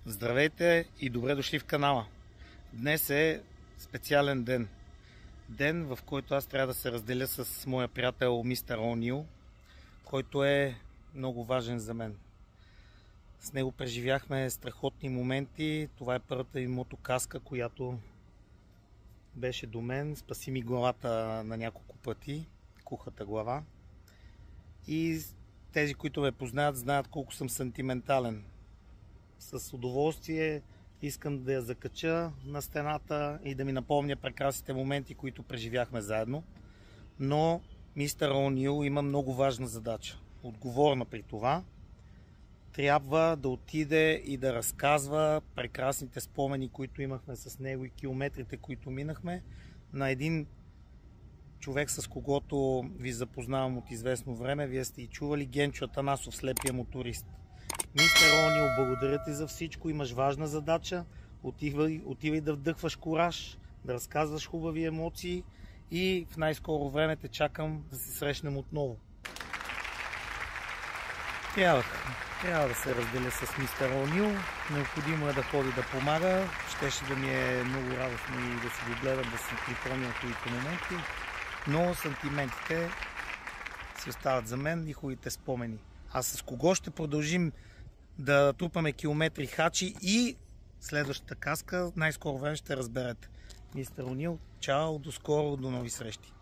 Здравейте и добре дошли в канала. Днес е специален ден. Ден, в който аз трябва да се разделя с моя приятел мистер О'Нил, който е много важен за мен. С него преживяхме страхотни моменти. Това е първата ми мотокаска, която беше до мен. Спаси ми главата на няколко пъти, кухата глава. И тези, които ме познават, знаят колко съм сантиментален. С удоволствие искам да я закача на стената и да ми напомня прекрасните моменти, които преживяхме заедно. Но мистер О'Нил има много важна задача. Отговорна при това. Трябва да отиде и да разказва прекрасните спомени, които имахме с него и километрите, които минахме, на един човек, с когото ви запознавам от известно време. Вие сте и чували, Генчо Атанасов, слепия моторист. Мистер О'Нил, благодаря ти за всичко. Имаш важна задача. Отивай да вдъхваш кураж, да разказваш хубави емоции и в най-скоро време те чакам да се срещнем отново. Трябва да се разделя с мистер О'Нил. Необходимо е да ходи да помага. Щеше да ми е много радостно и да си го гледам, да си припомня хубавите моменти. Но сантиментите си остават за мен и хубавите спомени. А с кого ще продължим да трупаме километри хачи и следващата каска, най-скоро време ще разберете. Мистер О'Нил, чао, до скоро, до нови срещи!